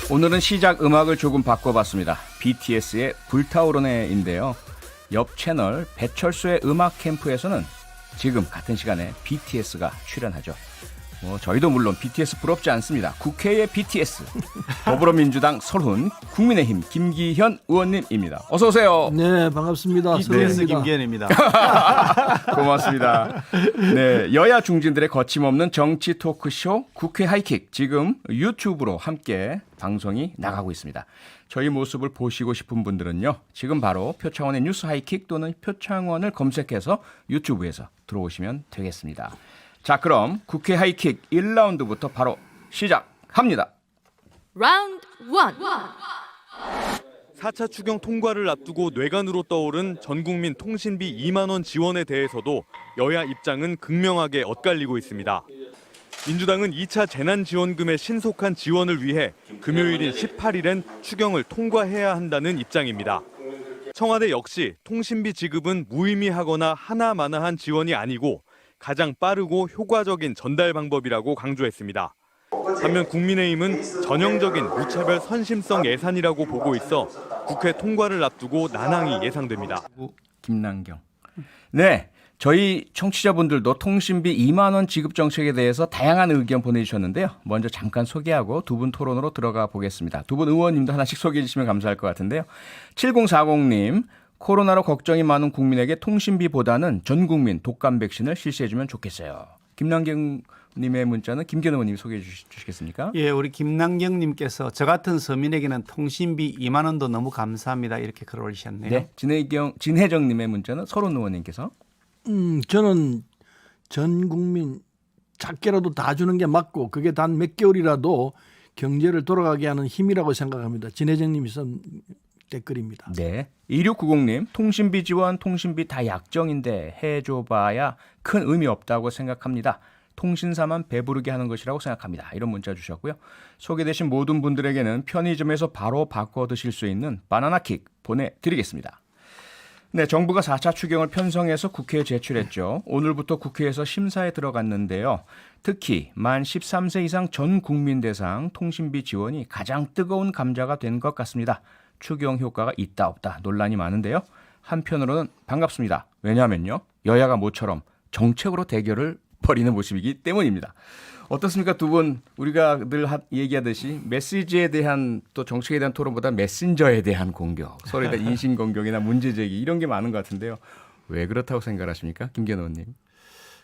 오늘은 시작 음악을 조금 바꿔봤습니다. BTS의 불타오르네인데요. 옆 채널 배철수의 음악 캠프에서는 지금 같은 시간에 BTS가 출연하죠. 저희도 물론 BTS 부럽지 않습니다. 국회의 BTS 더불어민주당 설훈, 국민의힘 김기현 의원님입니다. 어서 오세요. 네, 반갑습니다. BTS 김기현입니다. 고맙습니다. 네, 여야 중진들의 거침없는 정치 토크쇼 국회 하이킥 지금 유튜브로 함께 방송이 나가고 있습니다. 저희 모습을 보시고 싶은 분들은요. 지금 바로 표창원의 뉴스 하이킥 또는 표창원을 검색해서 유튜브에서 들어오시면 되겠습니다. 자, 그럼 국회 하이킥 1라운드부터 바로 시작합니다. 라운드 1. 4차 추경 통과를 앞두고 뇌관으로 떠오른 전국민 통신비 2만 원 지원에 대해서도 여야 입장은 극명하게 엇갈리고 있습니다. 민주당은 2차 재난지원금의 신속한 지원을 위해 금요일인 18일엔 추경을 통과해야 한다는 입장입니다. 청와대 역시 통신비 지급은 무의미하거나 하나마나한 지원이 아니고 가장 빠르고 효과적인 전달 방법이라고 강조했습니다. 반면 국민의힘은 전형적인 무차별 선심성 예산이라고 보고 있어 국회 통과를 앞두고 난항이 예상됩니다. 김남경. 네, 저희 청취자분들도 통신비 2만 원 지급 정책에 대해서 다양한 의견 보내주셨는데요. 먼저 잠깐 소개하고 두 분 토론으로 들어가 보겠습니다. 두 분 의원님도 하나씩 소개해 주시면 감사할 것 같은데요. 7040님. 코로나로 걱정이 많은 국민에게 통신비보다는 전 국민 독감 백신을 실시해주면 좋겠어요. 김남경 님의 문자는 김기현 의원님이 소개해 주시겠습니까? 예, 우리 김남경님께서 저 같은 서민에게는 통신비 2만 원도 너무 감사합니다. 이렇게 글을 올리셨네요. 네, 진혜정 님의 문자는 서른 의원님께서 저는 전 국민 작게라도 다 주는 게 맞고 그게 단 몇 개월이라도 경제를 돌아가게 하는 힘이라고 생각합니다. 진혜정 님이 쓴 댓글입니다. 네. 2690님, 통신비 지원, 통신비 다 약정인데 해줘봐야 큰 의미 없다고 생각합니다. 통신사만 배부르게 하는 것이라고 생각합니다. 이런 문자 주셨고요. 소개되신 모든 분들에게는 편의점에서 바로 바꿔 드실 수 있는 바나나킥 보내드리겠습니다. 네, 정부가 4차 추경을 편성해서 국회에 제출했죠. 오늘부터 국회에서 심사에 들어갔는데요. 특히 만 13세 이상 전 국민 대상 통신비 지원이 가장 뜨거운 감자가 된 것 같습니다. 추경 효과가 있다 없다 논란이 많은데요. 한편으로는 반갑습니다. 왜냐하면요. 여야가 모처럼 정책으로 대결을 벌이는 모습이기 때문입니다. 어떻습니까? 두 분 우리가 늘 얘기하듯이 메시지에 대한 또 정책에 대한 토론보다 메신저에 대한 공격, 서로에 대한 인신공격이나 문제제기 이런 게 많은 것 같은데요. 왜 그렇다고 생각하십니까? 김기현 의원님.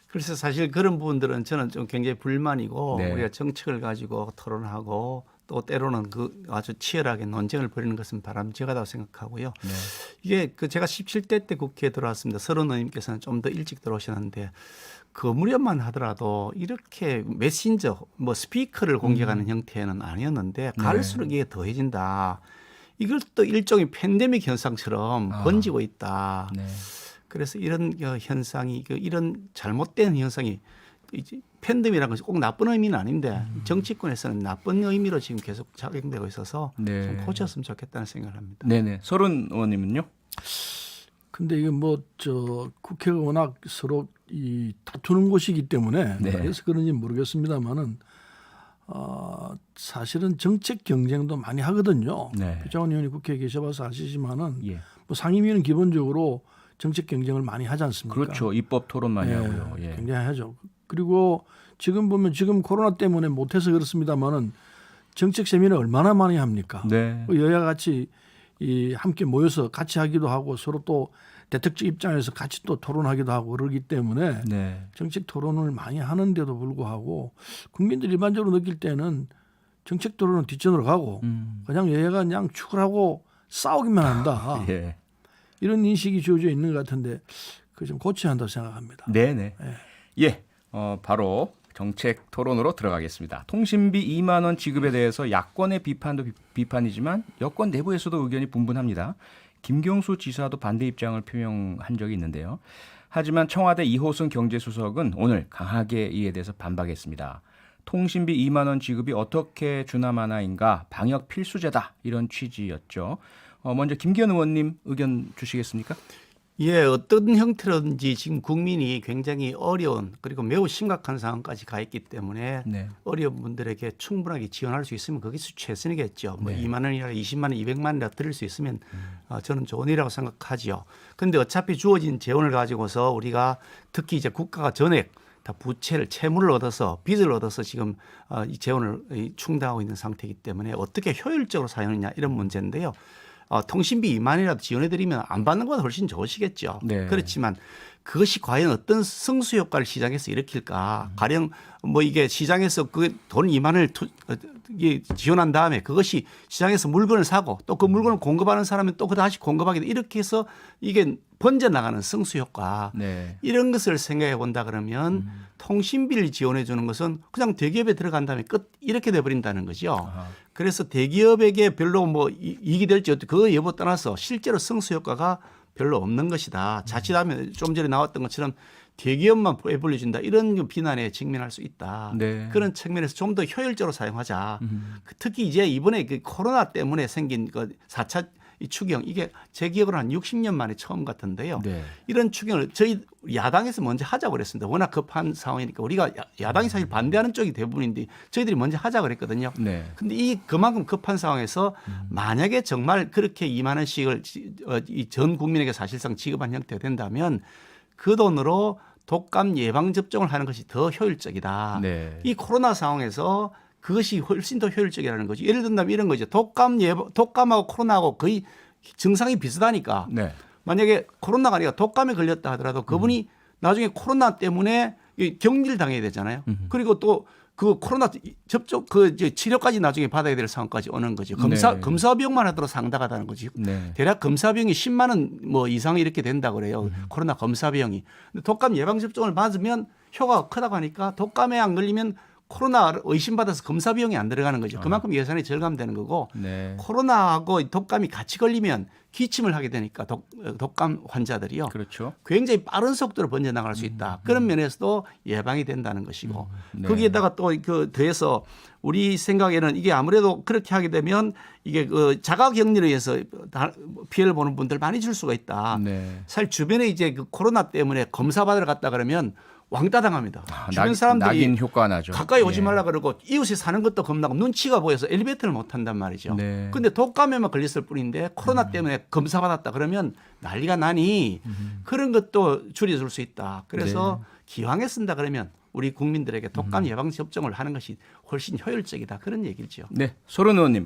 그래서 사실 그런 부분들은 저는 좀 굉장히 불만이고 네. 우리가 정책을 가지고 토론하고 또 때로는 그 아주 치열하게 논쟁을 벌이는 것은 바람직하다고 생각하고요. 네. 이게 제가 17대 때 국회에 들어왔습니다. 서른 의원님께서는 좀 더 일찍 들어오셨는데 그 무렵만 하더라도 이렇게 메신저, 스피커를 공격하는 형태는 아니었는데 갈수록 이게 더해진다. 이걸 또 일종의 팬데믹 현상처럼 번지고 있다. 네. 그래서 이런 현상이 이런 잘못된 현상이 팬덤이라는 것이 꼭 나쁜 의미는 아닌데 정치권에서는 나쁜 의미로 지금 계속 작용되고 있어서 네. 좀 고쳤으면 좋겠다는 생각을 합니다. 네네. 서른 의원님은요? 근데 이게 국회가 워낙 서로 다투는 곳이기 때문에 네. 그래서 그런지 모르겠습니다만은 사실은 정책 경쟁도 많이 하거든요. 네. 표창원 의원이 국회에 계셔봐서 아시지만은 예. 상임위는 기본적으로 정책 경쟁을 많이 하지 않습니까? 그렇죠. 입법 토론 많이 하고요. 예. 굉장히 하죠. 그리고 지금 보면 지금 코로나 때문에 못해서 그렇습니다만은 정책 세미나 얼마나 많이 합니까? 네. 여야 같이 함께 모여서 같이 하기도 하고 서로 또 대택적 입장에서 같이 또 토론하기도 하고 그러기 때문에 네. 정책 토론을 많이 하는데도 불구하고 국민들 일반적으로 느낄 때는 정책 토론은 뒷전으로 가고 그냥 여야가 그냥 축을하고 싸우기만 한다. 예. 이런 인식이 주어져 있는 것 같은데 그 좀 고쳐야 한다고 생각합니다. 네네. 예. 바로 정책 토론으로 들어가겠습니다. 통신비 2만 원 지급에 대해서 야권의 비판도 비판이지만 여권 내부에서도 의견이 분분합니다. 김경수 지사도 반대 입장을 표명한 적이 있는데요. 하지만 청와대 이호승 경제수석은 오늘 강하게 이에 대해서 반박했습니다. 통신비 2만 원 지급이 어떻게 주나마나인가 방역 필수제다 이런 취지였죠. 먼저 김기현 의원님 의견 주시겠습니까? 예, 어떤 형태로든지 지금 국민이 굉장히 어려운 그리고 매우 심각한 상황까지 가 있기 때문에 네. 어려운 분들에게 충분하게 지원할 수 있으면 그게 최선이겠죠. 뭐 네. 2만 원이나 20만 원, 200만 원이라 드릴 수 있으면 저는 좋은 일이라고 생각하지요. 그런데 어차피 주어진 재원을 가지고서 우리가 특히 이제 국가가 전액 다 부채를 채무를 얻어서 빚을 얻어서 지금 이 재원을 충당하고 있는 상태이기 때문에 어떻게 효율적으로 사용하느냐 이런 문제인데요. 통신비 2만 원이라도 지원해드리면 안 받는 것보다 훨씬 좋으시겠죠. 네. 그렇지만 그것이 과연 어떤 승수 효과를 시장에서 일으킬까? 가령 뭐 이게 시장에서 그 돈 2만 원을 지원한 다음에 그것이 시장에서 물건을 사고 또 그 물건을 공급하는 사람은 또 그 다시 공급하게 돼 이렇게 해서 이게 번져나가는 승수 효과 네. 이런 것을 생각해 본다 그러면 통신비를 지원해 주는 것은 그냥 대기업에 들어간 다음에 끝 이렇게 돼 버린다는 거죠. 아하. 그래서 대기업에게 별로 뭐 이익이 될지 어떻게 그 여부 떠나서 실제로 승수 효과가 별로 없는 것이다. 자칫하면 좀 전에 나왔던 것처럼 대기업만 배불려준다 이런 비난에 직면할 수 있다. 네. 그런 측면에서 좀 더 효율적으로 사용하자. 특히 이제 이번에 그 코로나 때문에 생긴 그 4차 이 추경 이게 제 기억으로 한 60년 만에 처음 같은데요. 네. 이런 추경을 저희 야당에서 먼저 하자고 그랬습니다. 워낙 급한 상황이니까 우리가 야당이 사실 반대하는 쪽이 대부분인데 저희들이 먼저 하자고 그랬거든요. 네. 근데 이 그만큼 급한 상황에서 만약에 정말 그렇게 2만 원씩을 이 전 국민에게 사실상 지급한 형태가 된다면 그 돈으로 독감 예방 접종을 하는 것이 더 효율적이다. 네. 이 코로나 상황에서 그것이 훨씬 더 효율적이라는 거죠. 예를 든다면 이런 거죠. 독감하고 코로나하고 거의 증상이 비슷하니까 네. 만약에 코로나가 아니라 독감에 걸렸다 하더라도 그분이 나중에 코로나 때문에 격리를 당해야 되잖아요. 그리고 또 그 코로나 접종 그 치료까지 나중에 받아야 될 상황까지 오는 거죠. 네. 검사 비용만 하더라도 상당하다는 거지. 네. 대략 검사 비용이 10만 원 뭐 이상 이렇게 된다 그래요. 코로나 검사 비용이. 근데 독감 예방 접종을 맞으면 효과가 크다고 하니까 독감에 안 걸리면 코로나 의심받아서 검사 비용이 안 들어가는 거죠. 그만큼 예산이 절감되는 거고 네. 코로나하고 독감이 같이 걸리면 기침을 하게 되니까 독감 환자들이요. 그렇죠. 굉장히 빠른 속도로 번져나갈 수 있다. 그런 면에서도 예방이 된다는 것이고 네. 거기에다가 또 그 더해서 우리 생각에는 이게 아무래도 그렇게 하게 되면 이게 그 자가격리를 위해서 피해를 보는 분들 많이 줄 수가 있다. 네. 사실 주변에 이제 그 코로나 때문에 검사 받으러 갔다 그러면 왕따 당합니다. 아, 주변 사람들이 낙인 효과가 나죠. 가까이 오지 예. 말라 그러고 이웃이 사는 것도 겁나고 눈치가 보여서 엘리베이터를 못 한단 말이죠. 네. 근데 독감에만 걸렸을 뿐인데 코로나 때문에 검사 받았다 그러면 난리가 나니 그런 것도 줄여줄 수 있다. 그래서 네. 기왕에 쓴다 그러면 우리 국민들에게 독감 예방 접종을 하는 것이 훨씬 효율적이다. 그런 얘기죠. 네. 소론 의원님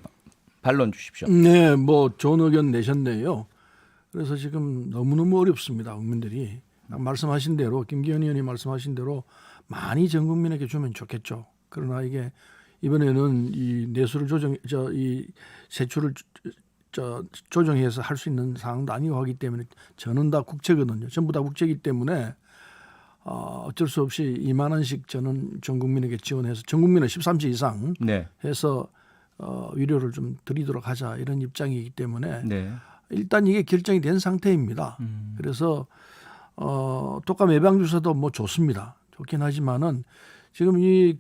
반론 주십시오. 네, 뭐 좋은 의견 내셨네요. 그래서 지금 너무너무 어렵습니다. 국민들이 말씀하신 대로 김기현 의원이 말씀하신 대로 많이 전 국민에게 주면 좋겠죠. 그러나 이게 이번에는 이 내수를 이 세출을 조정해서 할 수 있는 상황도 아니고 하기 때문에 저는 다 국채거든요. 전부 다 국채이기 때문에 어쩔 수 없이 2만 원씩 저는 전 국민에게 지원해서 전 국민은 13세 이상 네. 해서 위로를 좀 드리도록 하자 이런 입장이기 때문에 네. 일단 이게 결정이 된 상태입니다. 그래서 독감 예방 주사도 뭐 좋습니다. 좋긴 하지만은 지금 이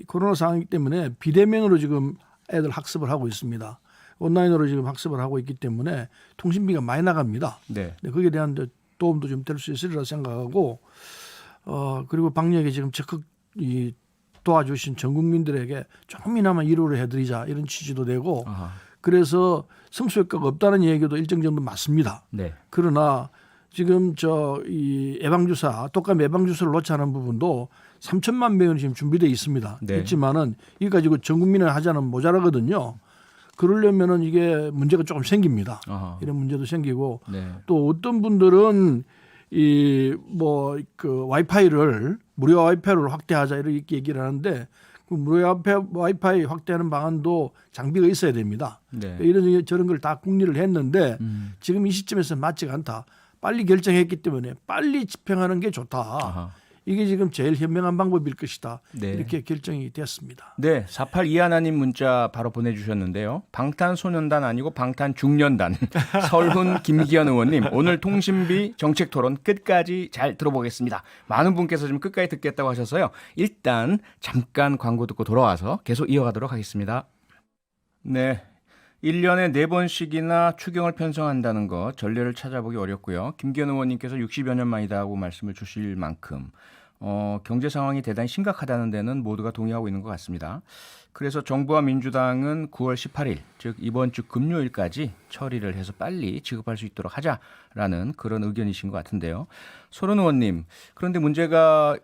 코로나 상황이기 때문에 비대면으로 지금 애들 학습을 하고 있습니다. 온라인으로 지금 학습을 하고 있기 때문에 통신비가 많이 나갑니다. 네. 근데 거기에 대한 도움도 좀 될 수 있으리라 생각하고 그리고 방역에 지금 적극 도와주신 전 국민들에게 조금이나마 위로를 해드리자 이런 취지도 되고 아하. 그래서 승수 효과가 없다는 얘기도 일정 정도 맞습니다. 네. 그러나 지금 이 예방주사 독감 예방주사를 놓지 않은 부분도 3천만 명이 지금 준비되어 있습니다. 네. 있지만은 이거 가지고 전 국민을 하자는 모자라거든요. 그러려면은 이게 문제가 조금 생깁니다. 아하. 이런 문제도 생기고 네. 또 어떤 분들은 와이파이를 무료 와이파이를 확대하자 이렇게 얘기를 하는데 그 무료 와이파이 확대하는 방안도 장비가 있어야 됩니다. 네. 이런 저런 걸 다 궁리를 했는데 지금 이 시점에서 맞지가 않다. 빨리 결정했기 때문에 빨리 집행하는 게 좋다. 아하. 이게 지금 제일 현명한 방법일 것이다. 네. 이렇게 결정이 됐습니다. 네, 4821님 문자 바로 보내주셨는데요. 방탄소년단 아니고 방탄중년단. 설훈 김기현 의원님, 오늘 통신비 정책토론 끝까지 잘 들어보겠습니다. 많은 분께서 지금 끝까지 듣겠다고 하셔서요. 일단 잠깐 광고 듣고 돌아와서 계속 이어가도록 하겠습니다. 네, 1년에 4번씩이나 추경을 편성한다는 거 전례를 찾아보기 어렵고요. 김기현 의원님께서 60여 년 만이다고 말씀을 주실 만큼 경제 상황이 대단히 심각하다는 데는 모두가 동의하고 있는 것 같습니다. 그래서 정부와 민주당은 9월 18일, 즉 이번 주 금요일까지 처리를 해서 빨리 지급할 수 있도록 하자라는 그런 의견이신 것 같은데요. 소론 의원님, 그런데 문제가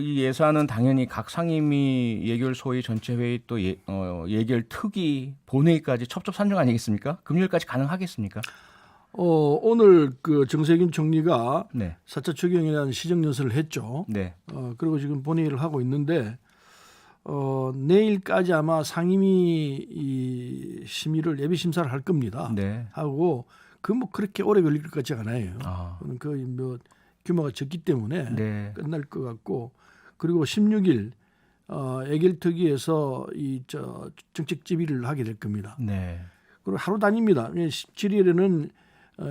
이 예산은 당연히 각 상임위 예결 소위 전체 회의 또 예결 특위 본회의까지 첩첩산중 아니겠습니까? 금요일까지 가능하겠습니까? 오늘 그 정세균 총리가 네. 4차 추경에 대한 시정연설을 했죠. 네. 그리고 지금 본회의를 하고 있는데 내일까지 아마 상임위 이 심의를 예비 심사를 할 겁니다. 네. 하고 그 뭐 그렇게 오래 걸릴 것 같지 않아요. 아. 거의 뭐 규모가 적기 때문에 네. 끝날 것 같고 그리고 16일 예결특위에서 이 정책 집의를 하게 될 겁니다. 네. 그리고 하루 단위입니다. 17일에는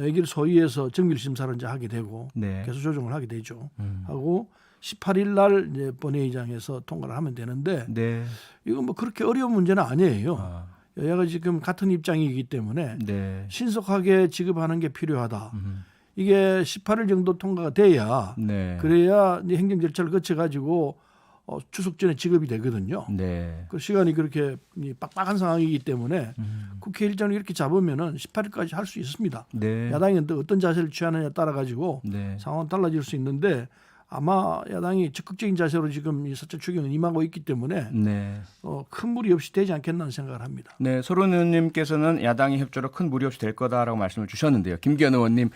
예결 소위에서 정밀 심사를 이제 하게 되고 네. 개수 조정을 하게 되죠. 하고 18일 날 이제 본회의장에서 통과를 하면 되는데 네. 이건 뭐 그렇게 어려운 문제는 아니에요. 아. 여야가 지금 같은 입장이기 때문에 네. 신속하게 지급하는 게 필요하다. 이게 18일 정도 통과가 돼야 네. 그래야 이제 행정 절차를 거쳐 가지고 추석 전에 지급이 되거든요. 네. 그 시간이 그렇게 빡빡한 상황이기 때문에 국회 일정을 이렇게 잡으면은 18일까지 할 수 있습니다. 네. 야당이 또 어떤 자세를 취하느냐에 따라 가지고 네. 상황은 달라질 수 있는데 아마 야당이 적극적인 자세로 지금 이 4차 추경을 임하고 있기 때문에 네. 큰 무리 없이 되지 않겠나 생각을 합니다. 네, 소론 의원님께서는 야당의 협조로 큰 무리 없이 될 거다라고 말씀을 주셨는데요. 김기현 의원님,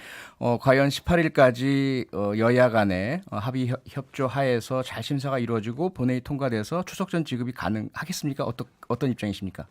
과연 18일까지 여야 간의 합의 협조 하에서 잘 심사가 이루어지고 본회의 통과돼서 추석 전 지급이 가능하겠습니까? 어떤 입장이십니까?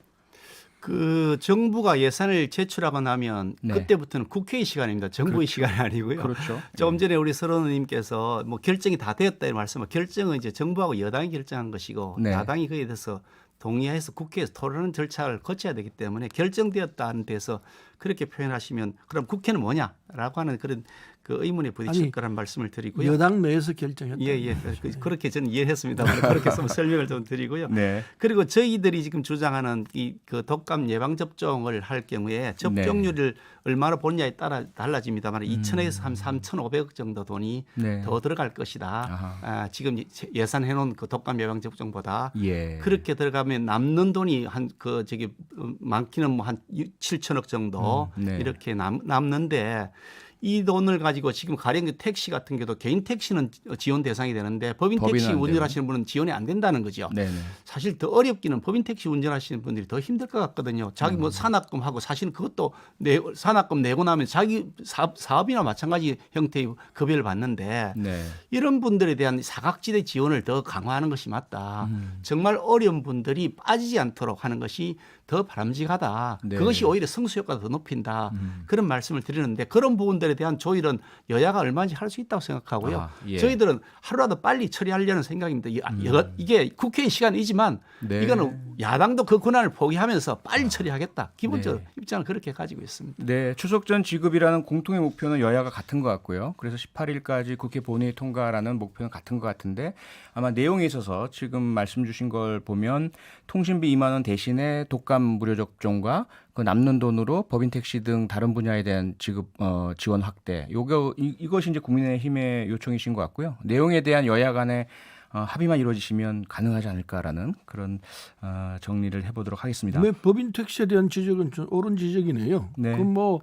그 정부가 예산을 제출하고 나면 네. 그때부터는 국회의 시간입니다. 정부의 시간이 아니고요. 그렇죠. 조금 전에 우리 서른 의원님께서 뭐 결정이 다 되었다 이 말씀을 결정은 이제 정부하고 여당이 결정한 것이고 네. 야당이 그에 대해서 동의해서 국회에서 토론하는 절차를 거쳐야 되기 때문에 결정되었다는 데서 그렇게 표현하시면 그럼 국회는 뭐냐라고 하는 그런 그 의문에 부딪힐 아니, 거란 말씀을 드리고요. 여당 내에서 결정했다. 예. 그렇게 저는 이해했습니다. 그렇게 해서 설명을 좀 드리고요. 네. 그리고 저희들이 지금 주장하는 이 그 독감 예방 접종을 할 경우에 접종률을 얼마나 보느냐에 따라 달라집니다만 2,000에서 한 3,500억 정도 돈이 네. 더 들어갈 것이다. 지금 예산해 놓은 그 독감 예방 접종보다 예. 그렇게 들어가면 남는 돈이 한 그 저기 많기는 뭐 한 7천억 정도 네. 이렇게 남는데 이 돈을 가지고 지금 가령 그 택시 같은 경우도 개인 택시는 지원 대상이 되는데 법인 택시 법인은 안 운전하시는 분은 지원이 안 된다는 거죠. 네네. 사실 더 어렵기는 법인 택시 운전하시는 분들이 더 힘들 것 같거든요. 자기 뭐 산악금 하고 사실은 그것도 산악금 내고 나면 자기 사업이나 마찬가지 형태의 급여를 받는데 네. 이런 분들에 대한 사각지대 지원을 더 강화하는 것이 맞다. 정말 어려운 분들이 빠지지 않도록 하는 것이 더 바람직하다. 네. 그것이 오히려 성수 효과를 더 높인다. 그런 말씀을 드리는데 그런 부분들에 대한 조율은 여야가 얼마든지 할 수 있다고 생각하고요. 예. 저희들은 하루라도 빨리 처리하려는 생각입니다. 이게 국회의 시간이지만 네. 이거는 야당도 그 권한을 포기하면서 빨리 처리하겠다. 기본적으로 네. 입장을 그렇게 가지고 있습니다. 네, 추석 전 지급이라는 공통의 목표는 여야가 같은 것 같고요. 그래서 18일까지 국회 본회의 통과라는 목표는 같은 것 같은데 아마 내용에 있어서 지금 말씀 주신 걸 보면 통신비 2만 원 대신에 독감 무료 접종과 그 남는 돈으로 법인 택시 등 다른 분야에 대한 지급 지원 확대. 이것이 이제 국민의힘의 요청이신 것 같고요. 내용에 대한 여야 간의 합의만 이루어지시면 가능하지 않을까라는 그런 정리를 해보도록 하겠습니다. 네, 법인 택시에 대한 지적은 좀 옳은 지적이네요. 네. 그럼 뭐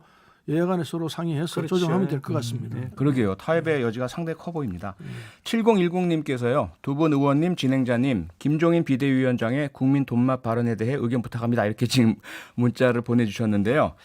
여야 간에 서로 상의해서 그렇죠. 조정하면 될 것 같습니다. 그러게요. 타협의 여지가 상당히 커 보입니다. 7010님께서요. 두 분 의원님, 진행자님, 김종인 비대위원장의 국민 돈맛 발언에 대해 의견 부탁합니다. 이렇게 지금 문자를 보내주셨는데요.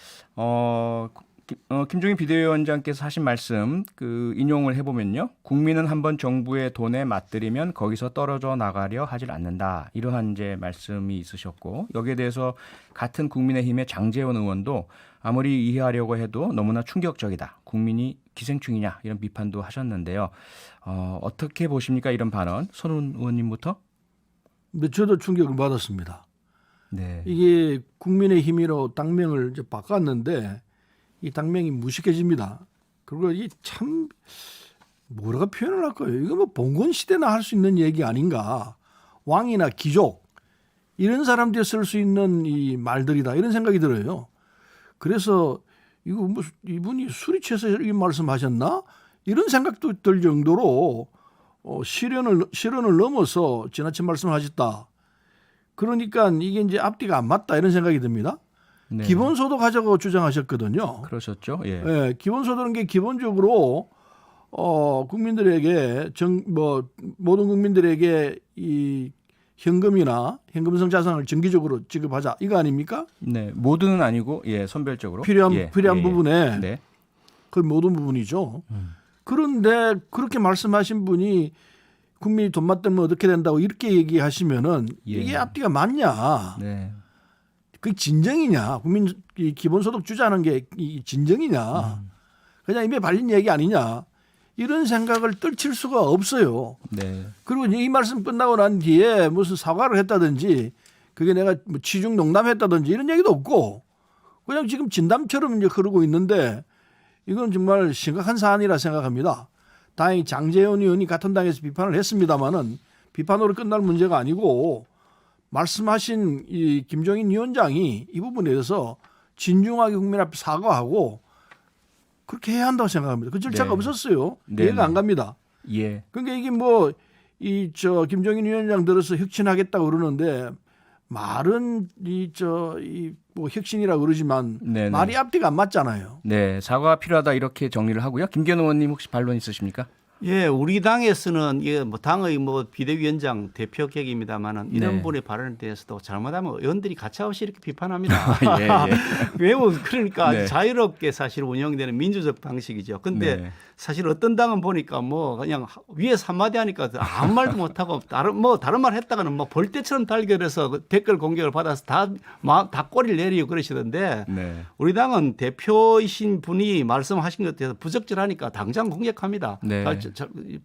김종인 비대위원장께서 하신 말씀 인용을 해보면요. 국민은 한번 정부의 돈에 맞들이면 거기서 떨어져 나가려 하질 않는다. 이러한 이제 말씀이 있으셨고 여기에 대해서 같은 국민의힘의 장제원 의원도 아무리 이해하려고 해도 너무나 충격적이다. 국민이 기생충이냐 이런 비판도 하셨는데요. 어떻게 보십니까 이런 발언? 손훈 의원님부터. 근데 저도 충격을 받았습니다. 네. 이게 국민의힘으로 당명을 이제 바꿨는데 이 당명이 무식해집니다. 그리고 이게 참 뭐라고 표현을 할까요? 이거 뭐 봉건 시대나 할 수 있는 얘기 아닌가? 왕이나 귀족 이런 사람들이 쓸 수 있는 이 말들이다 이런 생각이 들어요. 그래서 이거 뭐 이분이 술이 취해서 이 말씀하셨나 이런 생각도 들 정도로 실현을 넘어서 지나친 말씀하셨다. 그러니까 이게 이제 앞뒤가 안 맞다 이런 생각이 듭니다. 네. 기본소득 하자고 주장하셨거든요. 그러셨죠. 예. 예, 기본소득은 게 기본적으로 국민들에게 모든 국민들에게 이 현금이나 현금성 자산을 정기적으로 지급하자 이거 아닙니까? 네. 모두는 아니고 예, 선별적으로 필요한 부분에 네. 그 모든 부분이죠. 그런데 그렇게 말씀하신 분이 국민이 돈만 떼면 어떻게 된다고 이렇게 얘기하시면은 예. 이게 앞뒤가 맞냐? 네. 그게 진정이냐? 국민 이 기본소득 주자는 게 이 진정이냐? 그냥 입에 발린 얘기 아니냐? 이런 생각을 떨칠 수가 없어요. 네. 그리고 이 말씀 끝나고 난 뒤에 무슨 사과를 했다든지 그게 내가 뭐 치중 농담했다든지 이런 얘기도 없고 그냥 지금 진담처럼 이제 흐르고 있는데 이건 정말 심각한 사안이라 생각합니다. 다행히 장제원 의원이 같은 당에서 비판을 했습니다마는 비판으로 끝날 문제가 아니고 말씀하신 이 김종인 위원장이 이 부분에 대해서 진중하게 국민 앞에 사과하고 그렇게 해야 한다고 생각합니다. 그 절차가 네. 없었어요. 네, 이해가 네. 안 갑니다. 예. 그러니까 이게 뭐 김종인 위원장 들어서 혁신하겠다고 그러는데 말은 뭐 혁신이라고 그러지만 네네. 말이 앞뒤가 안 맞잖아요. 네. 사과가 필요하다 이렇게 정리를 하고요. 김기현 의원님 혹시 반론 있으십니까? 예, 우리 당에서는 이게 뭐 당의 뭐 비대위원장 대표 격입니다만은 이런 네. 분의 발언에 대해서도 잘못하면 의원들이 가차없이 이렇게 비판합니다. 예, 예. 왜냐면 그러니까 네. 자유롭게 사실 운영되는 민주적 방식이죠. 근데 네. 사실 어떤 당은 보니까 뭐 그냥 위에서 한마디 하니까 아무 말도 못하고 다른 말 했다가는 뭐 벌떼처럼 달겨들어서 그 댓글 공격을 받아서 다 꼬리를 내리고 그러시던데 네. 우리 당은 대표이신 분이 말씀하신 것에 대해서 부적절하니까 당장 공격합니다. 네.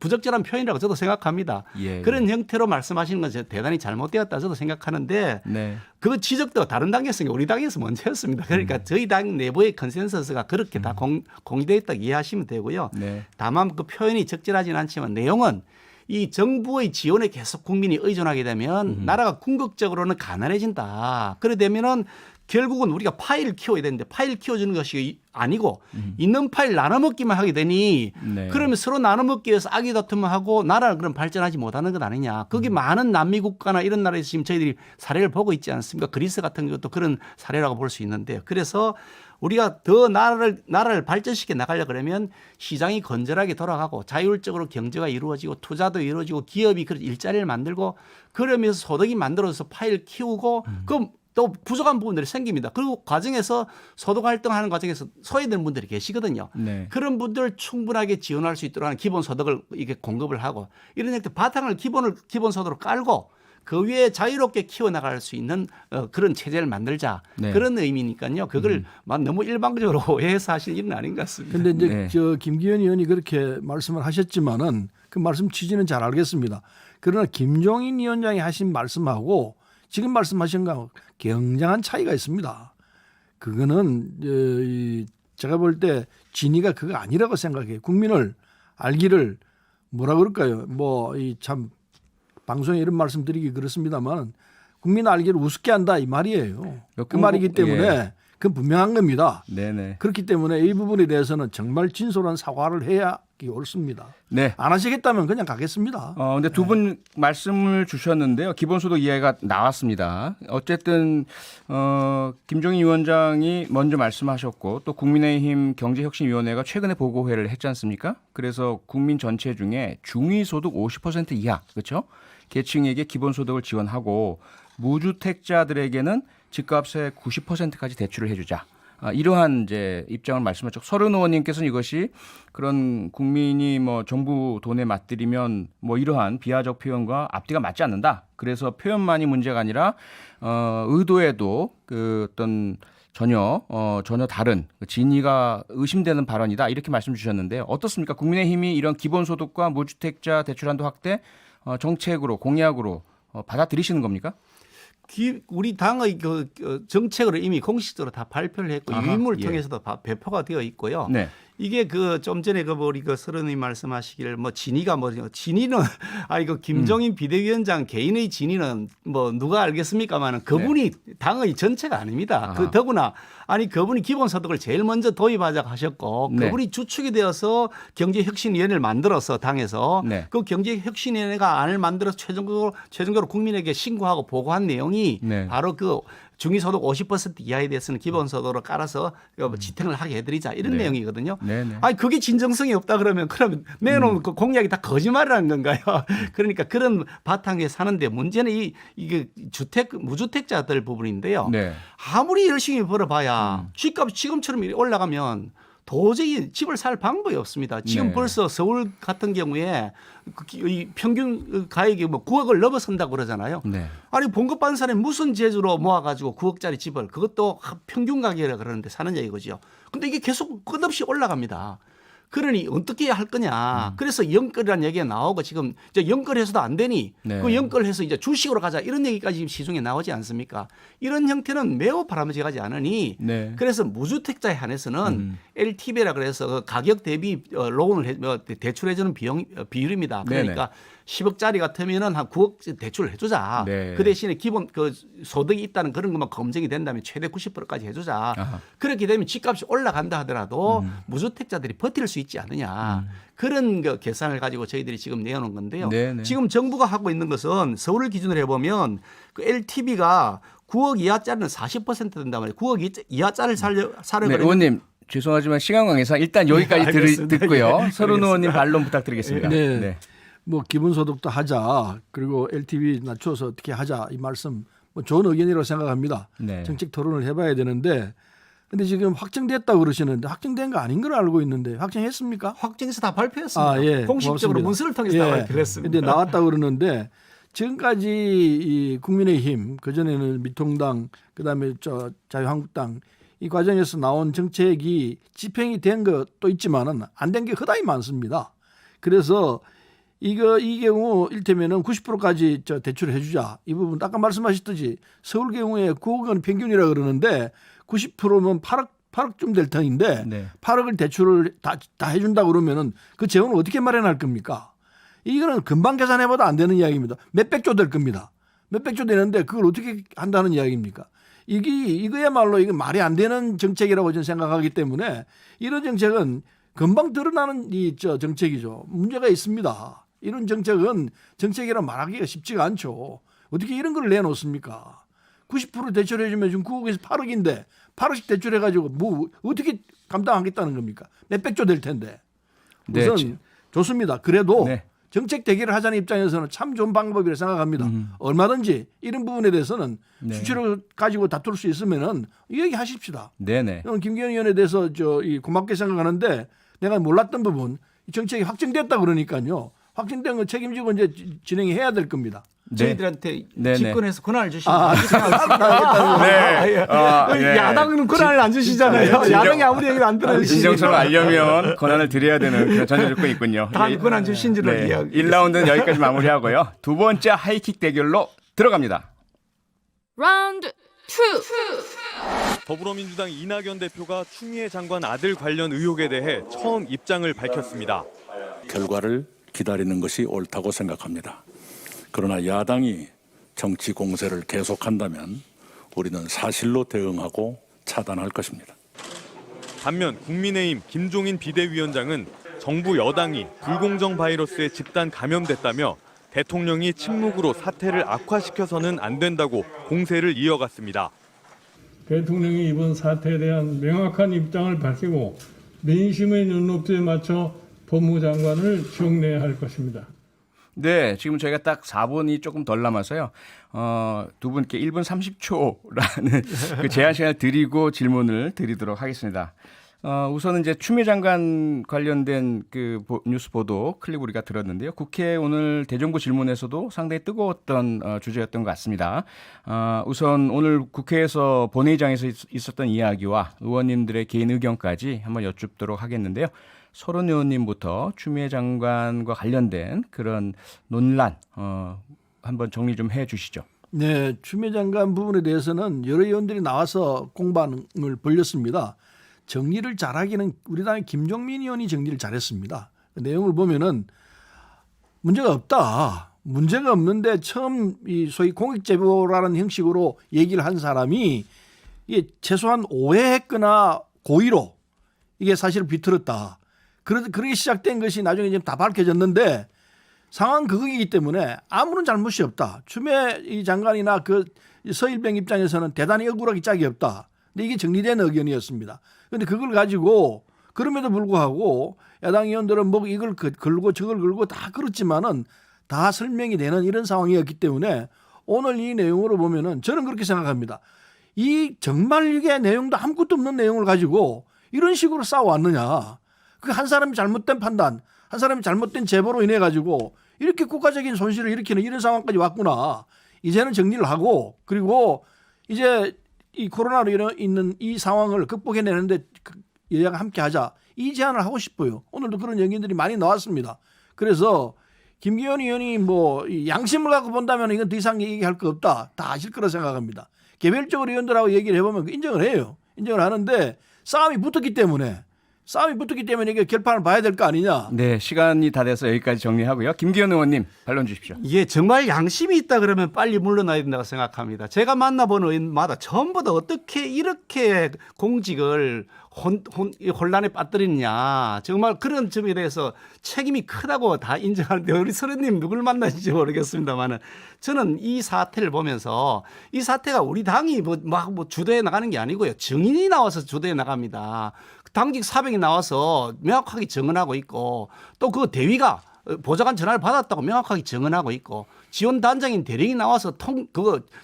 부적절한 표현이라고 저도 생각합니다. 예, 그런 형태로 말씀하시는 건 대단히 잘못되었다 저도 생각하는데 네. 그 지적도 다른 당이었으니까 우리 당에서 먼저였습니다. 그러니까 저희 당 내부의 컨센서스가 그렇게 다 공개되어 있다고 이해하시면 되고요. 네. 다만 그 표현이 적절하지는 않지만 내용은 이 정부의 지원에 계속 국민이 의존하게 되면 나라가 궁극적으로는 가난해진다. 그래 되면은 결국은 우리가 파일을 키워야 되는데 파일 키워주는 것이 아니고 있는 파일 나눠먹기만 하게 되니 네. 그러면 서로 나눠먹기 위해서 악의 다툼을 하고 나라를 그럼 발전하지 못하는 것 아니냐. 거기 많은 남미 국가나 이런 나라에서 지금 저희들이 사례를 보고 있지 않습니까? 그리스 같은 것도 그런 사례라고 볼 수 있는데요. 그래서 우리가 더 나라를 발전시켜 나가려고 그러면 시장이 건전하게 돌아가고 자율적으로 경제가 이루어지고 투자도 이루어지고 기업이 그 일자리를 만들고 그러면서 소득이 만들어져서 파일 키우고 그럼 또 부족한 부분들이 생깁니다. 그리고 과정에서 소득 활동하는 과정에서 소외되는 분들이 계시거든요. 네. 그런 분들을 충분하게 지원할 수 있도록 하는 기본 소득을 이게 공급을 하고 이런 형태 바탕을 기본 소득으로 깔고 그 위에 자유롭게 키워나갈 수 있는 그런 체제를 만들자. 네. 그런 의미니까요. 그걸 너무 일방적으로 오해해서 하실 일은 아닌 것 같습니다. 근데 이제 네. 김기현 의원이 그렇게 말씀을 하셨지만은 그 말씀 취지는 잘 알겠습니다. 그러나 김종인 위원장이 하신 말씀하고 지금 말씀하신 거하고 굉장한 차이가 있습니다. 그거는 제가 볼 때 진위가 그거 아니라고 생각해요. 국민을 알기를 뭐라 그럴까요? 뭐 이 참 방송에 이런 말씀 드리기 그렇습니다만 국민 알기를 우습게 한다 이 말이에요. 그 말이기 때문에 예. 그건 분명한 겁니다. 네네. 그렇기 때문에 이 부분에 대해서는 정말 진솔한 사과를 해야 옳습니다. 네. 안 하시겠다면 그냥 가겠습니다. 근데 두 분 말씀을 주셨는데요. 기본소득 이야기가 나왔습니다. 어쨌든 김종인 위원장이 먼저 말씀하셨고 또 국민의힘 경제혁신위원회가 최근에 보고회를 했지 않습니까? 그래서 국민 전체 중에 중위소득 50% 이하, 그렇죠? 계층에게 기본소득을 지원하고 무주택자들에게는 집값의 90%까지 대출을 해주자. 이러한 이제 입장을 말씀하셨죠. 서른 의원님께서는 이것이 그런 국민이 뭐 정부 돈에 맞들이면 뭐 이러한 비하적 표현과 앞뒤가 맞지 않는다. 그래서 표현만이 문제가 아니라 의도에도 그 어떤 전혀 다른 진위가 의심되는 발언이다. 이렇게 말씀 주셨는데 어떻습니까? 국민의힘이 이런 기본소득과 무주택자 대출한도 확대 정책으로 공약으로 받아들이시는 겁니까? 우리 당의 정책으로 이미 공식적으로 다 발표를 했고 아하, 유인물을 예. 통해서도 배포가 되어 있고요. 네. 이게 좀 전에 우리 서른이 말씀하시기를 진위가 진위는 이거 김종인 비대위원장 개인의 진위는 누가 알겠습니까만은 그분이 당의 전체가 아닙니다. 아하. 더구나 그분이 기본소득을 제일 먼저 도입하자고 하셨고 네. 그분이 주축이 되어서 경제혁신위원회를 만들어서 당에서 네. 그 경제혁신위원회가 안을 만들어서 최종적으로 국민에게 신고하고 보고한 내용이 네. 바로 중위소득 50% 이하에 대해서는 기본소득으로 깔아서 지탱을 하게 해드리자 이런 네. 내용이거든요. 네네. 그게 진정성이 없다 그러면 내놓은 그 공약이 다 거짓말이라는 건가요? 그러니까 그런 바탕에 사는데 문제는 이게 무주택자들 부분인데요. 네. 아무리 열심히 벌어봐야 집값이 지금처럼 올라가면 도저히 집을 살 방법이 없습니다. 지금 네. 벌써 서울 같은 경우에 이 평균 가액이 9억을 넘어선다고 그러잖아요. 네. 봉급받은 사람이 무슨 재주로 모아가지고 9억짜리 집을 그것도 평균 가격이라 그러는데 사느냐 이거죠. 근데 이게 계속 끝없이 올라갑니다. 그러니 어떻게 할 거냐. 그래서 연끌이라는 얘기가 나오고 지금 이제 연끌해서도 안 되니 네. 그 연끌해서 이제 주식으로 가자 이런 얘기까지 지금 시중에 나오지 않습니까? 이런 형태는 매우 바람직하지 않으니 네. 그래서 무주택자에 한해서는 LTV라 그래서 가격 대비 론을 대출해주는 비율입니다. 그러니까 10억짜리 같으면은 한 9억 대출을 해주자. 네. 그 대신에 기본 소득이 있다는 그런 것만 검증이 된다면 최대 90%까지 해주자. 아하. 그렇게 되면 집값이 올라간다 하더라도 무주택자들이 버틸 수 있지 않느냐. 그런 계산을 가지고 저희들이 지금 내놓은 건데요. 네네. 지금 정부가 하고 있는 것은 서울을 기준으로 해보면 그 LTV가 9억 이하짜리는 40% 된단 말이에요. 9억 이하짜리를 사려 네, 그러면 의원님 죄송하지만 시간 관계상 일단 여기까지 네, 알겠습니다. 듣고요. 예, 서른 알겠습니다. 의원님 반론 부탁드리겠습니다. 네. 기본소득도 하자. 그리고 LTV 낮춰서 어떻게 하자. 이 말씀 좋은 의견이라고 생각합니다. 네. 정책 토론을 해봐야 되는데 근데 지금 확정됐다고 그러시는데 확정된 거 아닌 걸 알고 있는데 확정했습니까? 확정해서 다 발표했습니다. 예. 공식적으로 고맙습니다. 문서를 통해서 다 발표를 했습니다. 근데 나왔다고 그러는데 지금까지 이 국민의힘 그전에는 미통당 그다음에 자유한국당 이 과정에서 나온 정책이 집행이 된 것도 있지만은 안 된 게 허다히 많습니다. 그래서 이 경우 일테면은 90%까지 대출을 해주자. 이 부분 아까 말씀하셨듯이 서울 경우에 9억은 평균이라 그러는데 90%면 8억쯤 될 터인데 네. 8억을 대출을 다 해준다 그러면은 그 재원을 어떻게 마련할 겁니까? 이거는 금방 계산해봐도 안 되는 이야기입니다. 몇백조 될 겁니다. 몇백조 되는데 그걸 어떻게 한다는 이야기입니까? 이거야말로 이거 말이 안 되는 정책이라고 저는 생각하기 때문에 이런 정책은 금방 드러나는 정책이죠. 문제가 있습니다. 이런 정책은 정책이라 말하기가 쉽지가 않죠. 어떻게 이런 걸 내놓습니까? 90% 대출해주면 지금 9억에서 8억인데 8억씩 대출해가지고 어떻게 감당하겠다는 겁니까? 몇백조 될 텐데. 네, 우선 좋습니다. 그래도 네. 정책 대결을 하자는 입장에서는 참 좋은 방법이라고 생각합니다. 얼마든지 이런 부분에 대해서는 네. 수치를 가지고 다툴 수 있으면은 얘기하십시다. 네네. 저는 김기현 의원에 대해서 고맙게 생각하는데 내가 몰랐던 부분 이 정책이 확정됐다 그러니까요. 확정된 거 책임지고 이제 진행해야 될 겁니다. 저희들한테 네네. 집권해서 권한을 주시면 예. 야당은 권한을 안 주시잖아요. 야당이 아무리 얘기를 안 들어주시면 진정성을 알려면 권한을 드려야 되는 그런 전제 조건이 있군요. 다 예. 권한 주신 줄로 네. 이야기. 1라운드는 여기까지 마무리하고요. 두 번째 하이킥 대결로 들어갑니다. Round 2. 더불어민주당 이낙연 대표가 추미애 장관 아들 관련 의혹에 대해 처음 입장을 밝혔습니다. 결과를 기다리는 것이 옳다고 생각합니다. 그러나 야당이 정치 공세를 계속한다면 우리는 사실로 대응하고 차단할 것입니다. 반면 국민의힘 김종인 비대위원장은 정부 여당이 불공정 바이러스에 집단 감염됐다며 대통령이 침묵으로 사태를 악화시켜서는 안 된다고 공세를 이어갔습니다. 대통령이 이번 사태에 대한 명확한 입장을 밝히고 민심의 눈높이에 맞춰 법무장관을 경례할 것입니다. 네, 지금 저희가 딱 4분이 조금 덜 남아서요. 두 분께 1분 30초라는 그 제한 시간을 드리고 질문을 드리도록 하겠습니다. 우선은 이제 추미애 장관 관련된 그 뉴스 보도 클립 우리가 들었는데요. 국회 오늘 대정부 질문에서도 상당히 뜨거웠던 주제였던 것 같습니다. 우선 오늘 국회에서 본회의장에서 있었던 이야기와 의원님들의 개인 의견까지 한번 여쭙도록 하겠는데요. 서른 의원님부터 추미애 장관과 관련된 그런 논란 한번 정리 좀 해 주시죠. 네, 추미애 장관 부분에 대해서는 여러 의원들이 나와서 공방을 벌였습니다. 정리를 잘하기는 우리 당의 김종민 의원이 정리를 잘했습니다. 그 내용을 보면은 문제가 없다. 문제가 없는데 처음 이 소위 공익제보라는 형식으로 얘기를 한 사람이 이게 최소한 오해했거나 고의로 이게 사실을 비틀었다. 그렇게 시작된 것이 나중에 지금 다 밝혀졌는데 상황 그거이기 때문에 아무런 잘못이 없다. 추미애 이 장관이나 그 서일병 입장에서는 대단히 억울하기 짝이 없다. 근데 이게 정리된 의견이었습니다. 그런데 그걸 가지고 그럼에도 불구하고 야당 의원들은 뭐 이걸 걸고 저걸 걸고 다 그렇지만은 다 설명이 되는 이런 상황이었기 때문에 오늘 이 내용으로 보면은 저는 그렇게 생각합니다. 이 정말 이게 내용도 아무것도 없는 내용을 가지고 이런 식으로 싸워왔느냐. 그 한 사람이 잘못된 판단, 한 사람이 잘못된 제보로 인해 가지고 이렇게 국가적인 손실을 일으키는 이런 상황까지 왔구나. 이제는 정리를 하고 그리고 이제 이 코로나로 있는 이 상황을 극복해내는데 여야가 함께 하자. 이 제안을 하고 싶어요. 오늘도 그런 얘기들이 많이 나왔습니다. 그래서 김기현 의원이 뭐 양심을 갖고 본다면 이건 더 이상 얘기할 거 없다. 다 아실 거라 생각합니다. 개별적으로 의원들하고 얘기를 해보면 인정을 해요. 인정을 하는데 싸움이 붙었기 때문에 이게 결판을 봐야 될 거 아니냐. 네, 시간이 다 돼서 여기까지 정리하고요. 김기현 의원님 반론 주십시오. 예, 정말 양심이 있다 그러면 빨리 물러나야 된다고 생각합니다. 제가 만나본 의원마다 전부 다 어떻게 이렇게 공직을 혼란에 빠뜨리느냐. 정말 그런 점에 대해서 책임이 크다고 다 인정하는데 우리 서른님 누굴 만나신지 모르겠습니다만은 저는 이 사태를 보면서 이 사태가 우리 당이 뭐 주도해 나가는 게 아니고요. 증인이 나와서 주도해 나갑니다. 당직 사병이 나와서 명확하게 증언하고 있고 또 그 대위가 보좌관 전화를 받았다고 명확하게 증언하고 있고 지원단장인 대령이 나와서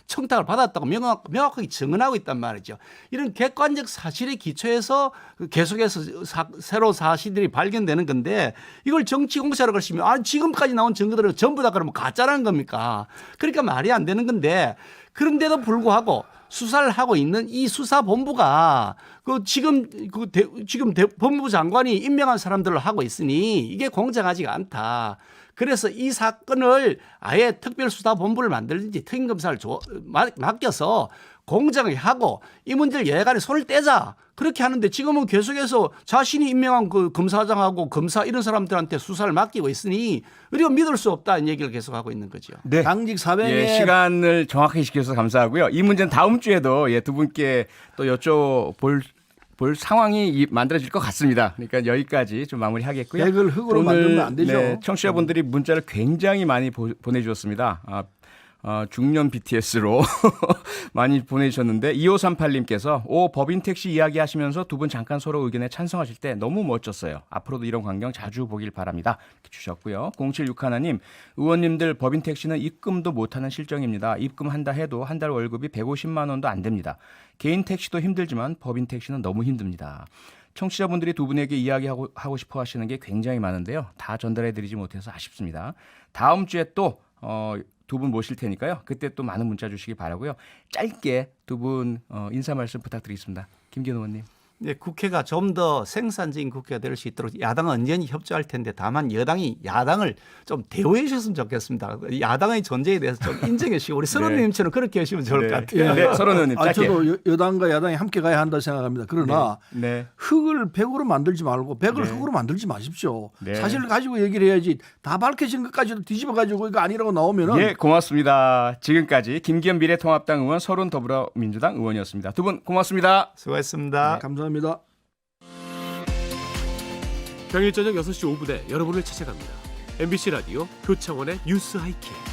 청탁을 받았다고 명확하게 증언하고 있단 말이죠. 이런 객관적 사실에 기초해서 계속해서 새로운 사실들이 발견되는 건데 이걸 정치 공세라고 하시면 지금까지 나온 증거들은 전부 다 그러면 가짜라는 겁니까? 그러니까 말이 안 되는 건데 그런데도 불구하고 수사를 하고 있는 이 수사본부가 지금 법무부 장관이 임명한 사람들을 하고 있으니 이게 공정하지가 않다. 그래서 이 사건을 아예 특별수사본부를 만들든지 특임검사를 맡겨서 공정하게 하고 이 문제를 여야간에 손을 떼자. 그렇게 하는데 지금은 계속해서 자신이 임명한 그 검사장하고 검사 이런 사람들한테 수사를 맡기고 있으니 우리가 믿을 수 없다는 얘기를 계속하고 있는 거죠. 네. 당직 사병의 시간을 정확하게 지켜주셔서 감사하고요. 이 문제는 다음 주에도 두 분께 또 여쭤볼 상황이 만들어질 것 같습니다. 그러니까 여기까지 좀 마무리하겠고요. 백을 흙으로 오늘, 만들면 안 되죠. 네, 청취자분들이 문자를 굉장히 많이 보내주셨습니다. 중년 BTS로 많이 보내주셨는데 2538님께서 법인 택시 이야기 하시면서 두 분 잠깐 서로 의견에 찬성하실 때 너무 멋졌어요. 앞으로도 이런 광경 자주 보길 바랍니다. 이렇게 주셨고요. 0761님 의원님들 법인 택시는 입금도 못하는 실정입니다. 입금한다 해도 한 달 월급이 150만 원도 안 됩니다. 개인 택시도 힘들지만 법인 택시는 너무 힘듭니다. 청취자분들이 두 분에게 이야기하고 싶어 하시는 게 굉장히 많은데요. 다 전달해드리지 못해서 아쉽습니다. 다음 주에 또 두 분 모실 테니까요. 그때 또 많은 문자 주시기 바라고요. 짧게 두 분 인사 말씀 부탁드리겠습니다. 김기현 의원님. 네, 국회가 좀 더 생산적인 국회가 될 수 있도록 야당은 언제니 협조할 텐데 다만 여당이 야당을 좀 대우해 주셨으면 좋겠습니다. 야당의 존재에 대해서 좀 인정해 주시고 우리 서른님처럼 그렇게 하시면 좋을 것 같아요. 네, 서른 의원님 짧게. 저도 여당과 야당이 함께 가야 한다 생각합니다. 그러나 네. 흙을 백으로 만들지 말고 백을 흙으로 만들지 마십시오. 네. 사실을 가지고 얘기를 해야지 다 밝혀진 것까지도 뒤집어 가지고 이거 아니라고 나오면은 예, 고맙습니다. 지금까지 김기현 미래통합당 의원, 서른 더불어민주당 의원이었습니다. 두 분 고맙습니다. 수고했습니다. 감사합니다. 평일 저녁 6시 5분에 여러분을 찾아갑니다. MBC 라디오 표창원의 뉴스 하이킥.